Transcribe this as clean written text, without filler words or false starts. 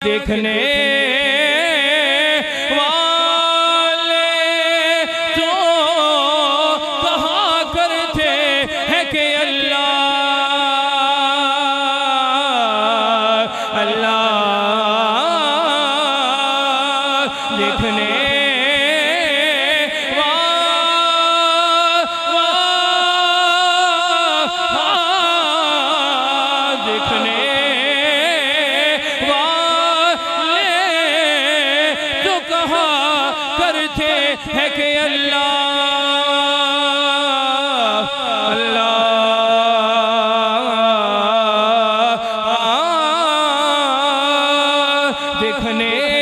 देखने वाले तो कहा करते हैं कि अल्लाह अल्लाह। देखने करते हैं कि अल्लाह अल्लाह। देखने